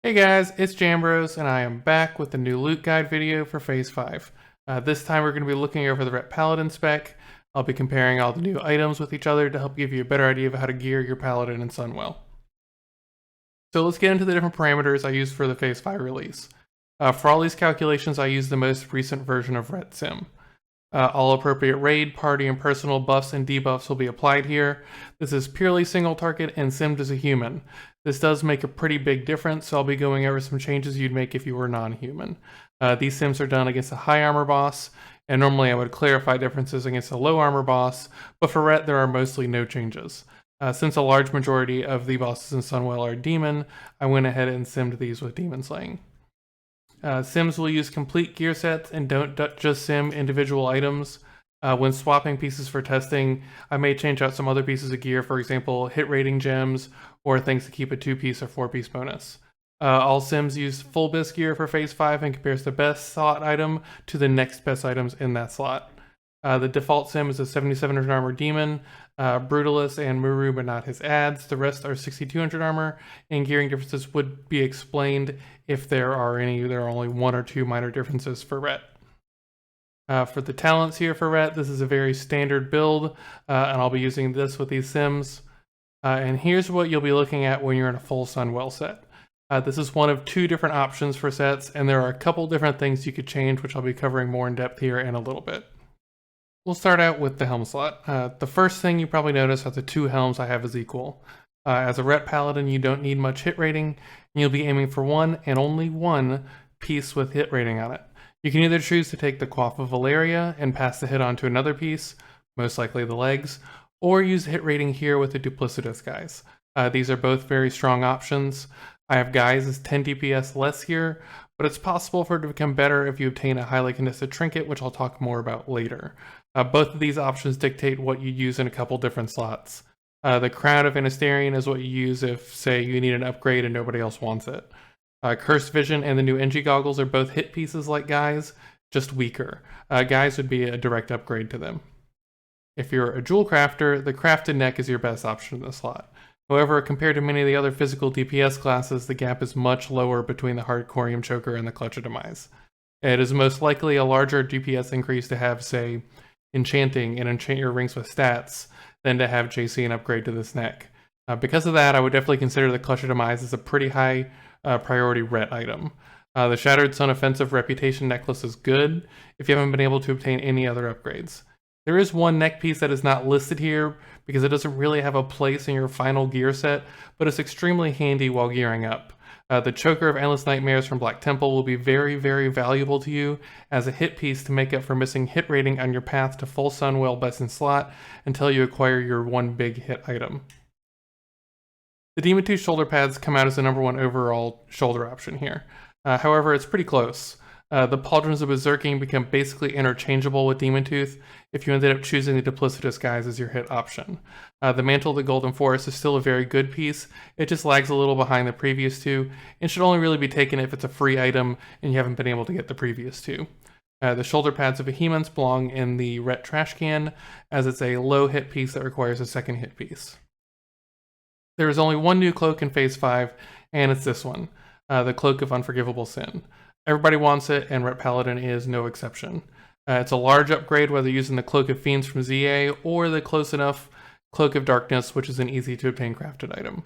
Hey guys, it's Jambros, and I am back with a new loot guide video for Phase 5. This time we're going to be looking over the Ret Paladin spec. I'll be comparing all the new items with each other to help give you a better idea of how to gear your Paladin in Sunwell. So let's get into the different parameters I used for the Phase 5 release. For all these calculations, I used the most recent version of Ret Sim. All appropriate raid, party, and personal buffs and debuffs will be applied here. This is purely single target and simmed as a human. This does make a pretty big difference, so I'll be going over some changes you'd make if you were non-human. These sims are done against a high armor boss, and normally I would clarify differences against a low armor boss, but for Ret there are mostly no changes. Since a large majority of the bosses in Sunwell are demon, I went ahead and simmed these with demon slaying. Sims will use complete gear sets and don't just sim individual items. When swapping pieces for testing, I may change out some other pieces of gear, for example, hit rating gems, or things to keep a 2-piece or 4-piece bonus. All Sims use full BIS gear for Phase 5 and compares the best slot item to the next best items in that slot. The default Sim is a 7700 armor demon, Brutalist and Muru, but not his adds. The rest are 6200 armor, and gearing differences would be explained if there are any. There are only 1 or 2 minor differences for Ret. For the talents here for Ret, this is a very standard build, and I'll be using this with these Sims. And here's what you'll be looking at when you're in a full Sunwell set. This is one of 2 different options for sets, and there are a couple different things you could change, which I'll be covering more in depth here in a little bit. We'll start out with the helm slot. The first thing you probably notice are the 2 helms I have as equal. As a Ret Paladin, you don't need much hit rating, and you'll be aiming for 1 and only 1 piece with hit rating on it. You can either choose to take the Quaff of Valeria and pass the hit on to another piece, most likely the legs, or use hit rating here with the Duplicitous guys. These are both very strong options. I have guys as 10 DPS less here, but it's possible for it to become better if you obtain a highly contested trinket, which I'll talk more about later. Both of these options dictate what you use in a couple different slots. The Crown of Anasterian is what you use if, say, you need an upgrade and nobody else wants it. Cursed Vision and the new NG goggles are both hit pieces like guys, just weaker. Guys would be a direct upgrade to them. If you're a jewel crafter, the crafted neck is your best option in the slot. However, compared to many of the other physical DPS classes, the gap is much lower between the Hardcorium Choker and the Clutch of Demise. It is most likely a larger DPS increase to have, say, Enchanting and enchant your rings with stats than to have JC and upgrade to this neck. Because of that, I would definitely consider the Clutch of Demise as a pretty high priority Ret item. The Shattered Sun Offensive Reputation necklace is good if you haven't been able to obtain any other upgrades. There is one neck piece that is not listed here because it doesn't really have a place in your final gear set, but it's extremely handy while gearing up. The Choker of Endless Nightmares from Black Temple will be very, very valuable to you as a hit piece to make up for missing hit rating on your path to full Sunwell best in slot until you acquire your one big hit item. The Demon Tooth shoulder pads come out as the #1 overall shoulder option here. However, it's pretty close. The Pauldrons of Berserking become basically interchangeable with Demon Tooth if you ended up choosing the Duplicitous guys as your hit option. The Mantle of the Golden Forest is still a very good piece. It just lags a little behind the previous 2 and should only really be taken if it's a free item and you haven't been able to get the previous 2. The shoulder pads of Behemoths belong in the Ret Trash Can, as it's a low hit piece that requires a second hit piece. There is only one new cloak in Phase 5, and it's this one, the Cloak of Unforgivable Sin. Everybody wants it, and Ret Paladin is no exception. It's a large upgrade whether using the Cloak of Fiends from ZA or the close enough Cloak of Darkness, which is an easy to obtain crafted item.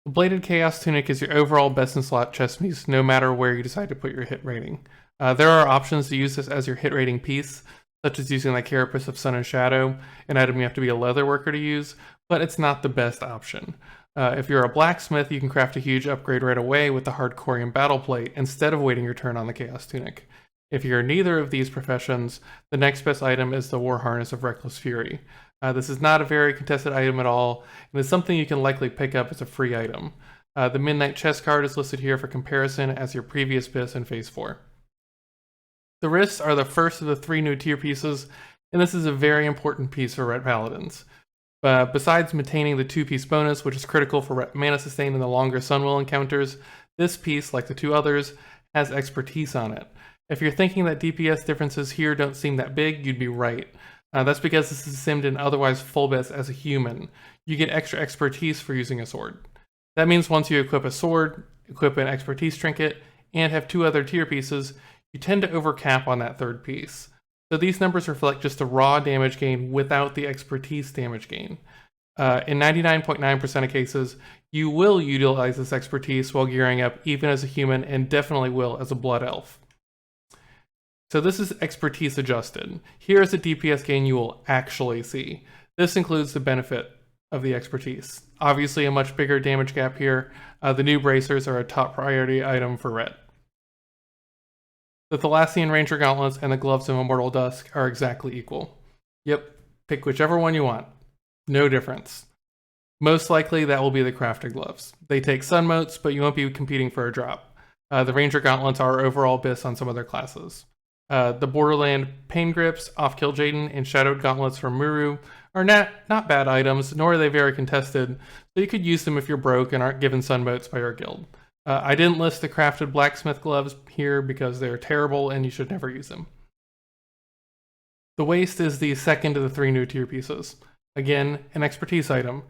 The Bladed Chaos Tunic is your overall best in slot chest piece, no matter where you decide to put your hit rating. There are options to use this as your hit rating piece, such as using the Carapace of Sun and Shadow, an item you have to be a leather worker to use, but it's not the best option. If you're a blacksmith, you can craft a huge upgrade right away with the Hardcorium Battle Plate instead of waiting your turn on the Chaos Tunic. If you're neither of these professions, the next best item is the War Harness of Reckless Fury. This is not a very contested item at all, and is something you can likely pick up as a free item. The Midnight Chest card is listed here for comparison as your previous BIS in Phase 4. The wrists are the first of the 3 new tier pieces, and this is a very important piece for Ret Paladins. Besides maintaining the 2-piece bonus, which is critical for mana sustain in the longer Sunwell encounters, this piece, like the 2 others, has expertise on it. If you're thinking that DPS differences here don't seem that big, you'd be right. That's because this is simmed in otherwise full BIS as a human. You get extra expertise for using a sword. That means once you equip a sword, equip an expertise trinket, and have 2 other tier pieces, you tend to overcap on that 3rd piece. So these numbers reflect just the raw damage gain without the expertise damage gain. In 99.9% of cases, you will utilize this expertise while gearing up even as a human, and definitely will as a blood elf. So this is expertise adjusted. Here is the DPS gain you will actually see. This includes the benefit of the expertise. Obviously a much bigger damage gap here. The new bracers are a top priority item for Ret. The Thalassian Ranger Gauntlets and the Gloves of Immortal Dusk are exactly equal. Yep, pick whichever one you want. No difference. Most likely that will be the crafted gloves. They take sun motes, but you won't be competing for a drop. The Ranger Gauntlets are overall BIS on some other classes. The Borderland Pain Grips, Off-Kill Jaden, and Shadowed Gauntlets from Muru are not bad items, nor are they very contested, so you could use them if you're broke and aren't given sun motes by your guild. I didn't list the crafted blacksmith gloves here because they're terrible and you should never use them. The waist is the second of the 3 new tier pieces. Again, an expertise item.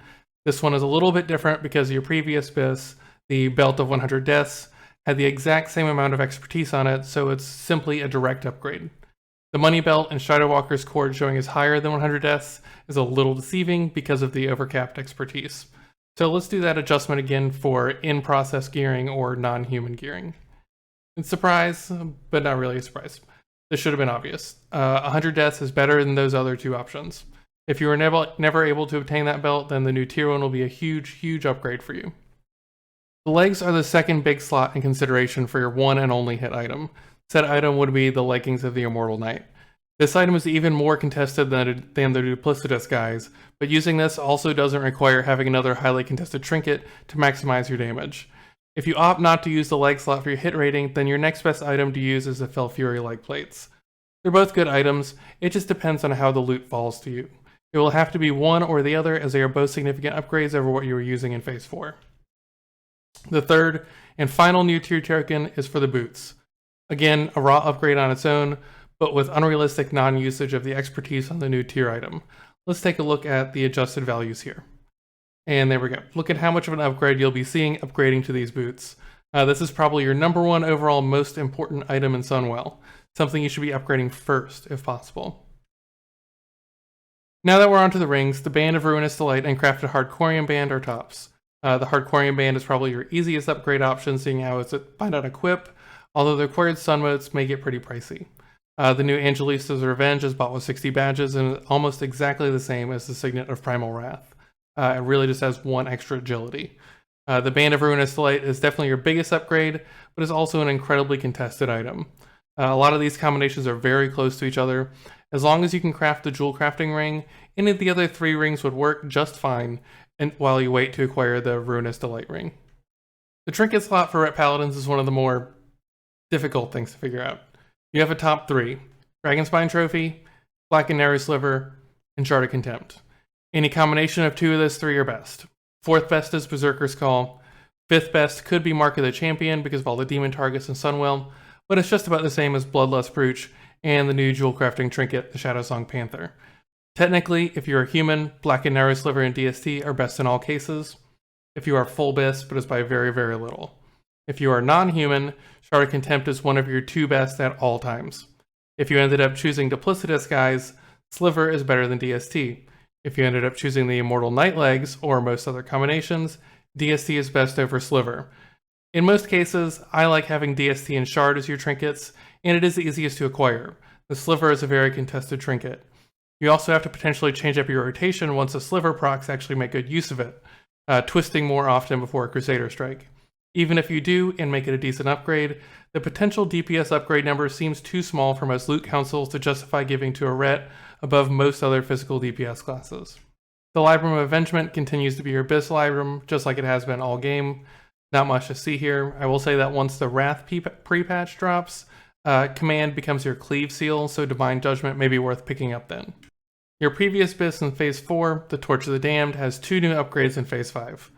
This one is a little bit different because your previous BIS, the Belt of 100 Deaths, had the exact same amount of expertise on it, so it's simply a direct upgrade. The Money Belt and Shadowwalker's Cord showing is higher than 100 Deaths is a little deceiving because of the overcapped expertise. So let's do that adjustment again for in-process gearing or non-human gearing. It's a surprise, but not really a surprise. This should have been obvious. 100 Deaths is better than those other 2 options. If you were never able to obtain that belt, then the new tier 1 will be a huge upgrade for you. The legs are the second big slot in consideration for your one and only hit item. Said item would be the Leggings of the Immortal Knight. This item is even more contested than the Duplicitous guys, but using this also doesn't require having another highly contested trinket to maximize your damage. If you opt not to use the leg slot for your hit rating, then your next best item to use is the Fell Fury leg plates. They're both good items, it just depends on how the loot falls to you. It will have to be one or the other, as they are both significant upgrades over what you were using in Phase 4. The third and final new tier token is for the boots. Again, a raw upgrade on its own, but with unrealistic non-usage of the expertise on the new tier item. Let's take a look at the adjusted values here. And there we go. Look at how much of an upgrade you'll be seeing upgrading to these boots. This is probably your #1 overall most important item in Sunwell. Something you should be upgrading first, if possible. Now that we're onto the rings, the Band of Ruinous Delight and Crafted Hardcorium Band are tops. The Hardcorium Band is probably your easiest upgrade option, seeing how it's a find out equip, although the required sun motes may get pretty pricey. The new Angelista's Revenge is bought with 60 badges and is almost exactly the same as the Signet of Primal Wrath. It really just has 1 extra agility. The Band of Ruinous Delight is definitely your biggest upgrade, but is also an incredibly contested item. A lot of these combinations are very close to each other. As long as you can craft the Jewel Crafting Ring, any of the other 3 rings would work just fine while you wait to acquire the Ruinous Delight Ring. The trinket slot for Ret Paladins is one of the more difficult things to figure out. You have a top 3, Dragonspine Trophy, Black and Narrow Sliver, and Shard of Contempt. Any combination of 2 of those 3 are best. 4th best is Berserker's Call. 5th best could be Mark of the Champion because of all the demon targets in Sunwell, but it's just about the same as Bloodlust Brooch and the new jewel crafting trinket, the Shadowsong Panther. Technically, if you're a human, Black and Narrow Sliver and DST are best in all cases. If you are full BIS, but it's by very, very little. If you are non-human, Shard of Contempt is one of your 2 best at all times. If you ended up choosing Duplicitous guys, Sliver is better than DST. If you ended up choosing the Immortal Night Legs, or most other combinations, DST is best over Sliver. In most cases, I like having DST and Shard as your trinkets, and it is the easiest to acquire. The Sliver is a very contested trinket. You also have to potentially change up your rotation once the Sliver procs actually make good use of it, twisting more often before a Crusader strike. Even if you do and make it a decent upgrade, the potential DPS upgrade number seems too small for most loot councils to justify giving to a Ret above most other physical DPS classes. The Libram of Avengement continues to be your BIS Libram, just like it has been all game. Not much to see here. I will say that once the Wrath pre-patch drops, Command becomes your Cleave Seal, so Divine Judgment may be worth picking up then. Your previous BIS in Phase 4, the Torch of the Damned, has 2 new upgrades in Phase 5.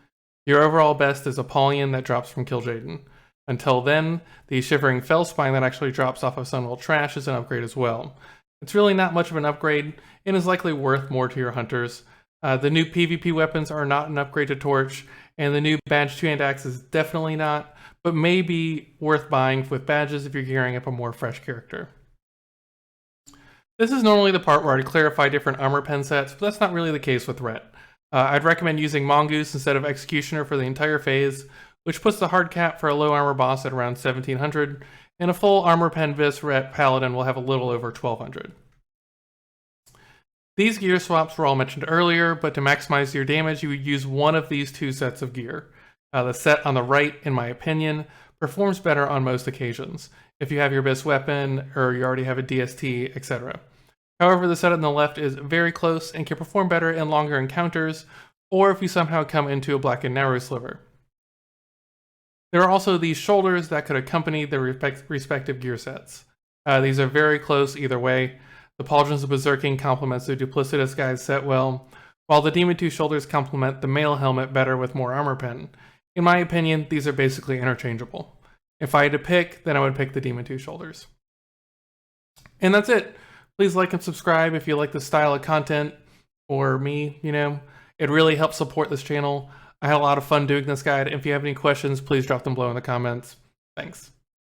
Your overall best is Apollyon that drops from Kil'jaeden. Until then, the Shivering Fellspine that actually drops off of Sunwell Trash is an upgrade as well. It's really not much of an upgrade, and is likely worth more to your hunters. The new PvP weapons are not an upgrade to Torch, and the new Badge 2-hand axe is definitely not, but may be worth buying with badges if you're gearing up a more fresh character. This is normally the part where I'd clarify different armor pen sets, but that's not really the case with Ret. I'd recommend using Mongoose instead of Executioner for the entire phase, which puts the hard cap for a low armor boss at around 1700, and a full armor pen vis Ret Paladin will have a little over 1200. These gear swaps were all mentioned earlier, but to maximize your damage, you would use one of these two sets of gear. The set on the right, in my opinion, performs better on most occasions, if you have your best weapon, or you already have a DST, etc. However, the set on the left is very close and can perform better in longer encounters, or if you somehow come into a black and narrow sliver. There are also these shoulders that could accompany the respective gear sets. These are very close either way. The Pauldrons of Berserking complements the Duplicitous guy's set well, while the Demon 2 shoulders complement the male helmet better with more armor pen. In my opinion, these are basically interchangeable. If I had to pick, then I would pick the Demon 2 shoulders. And that's it. Please like and subscribe if you like this style of content, or me, It really helps support this channel. I had a lot of fun doing this guide. If you have any questions, please drop them below in the comments. Thanks.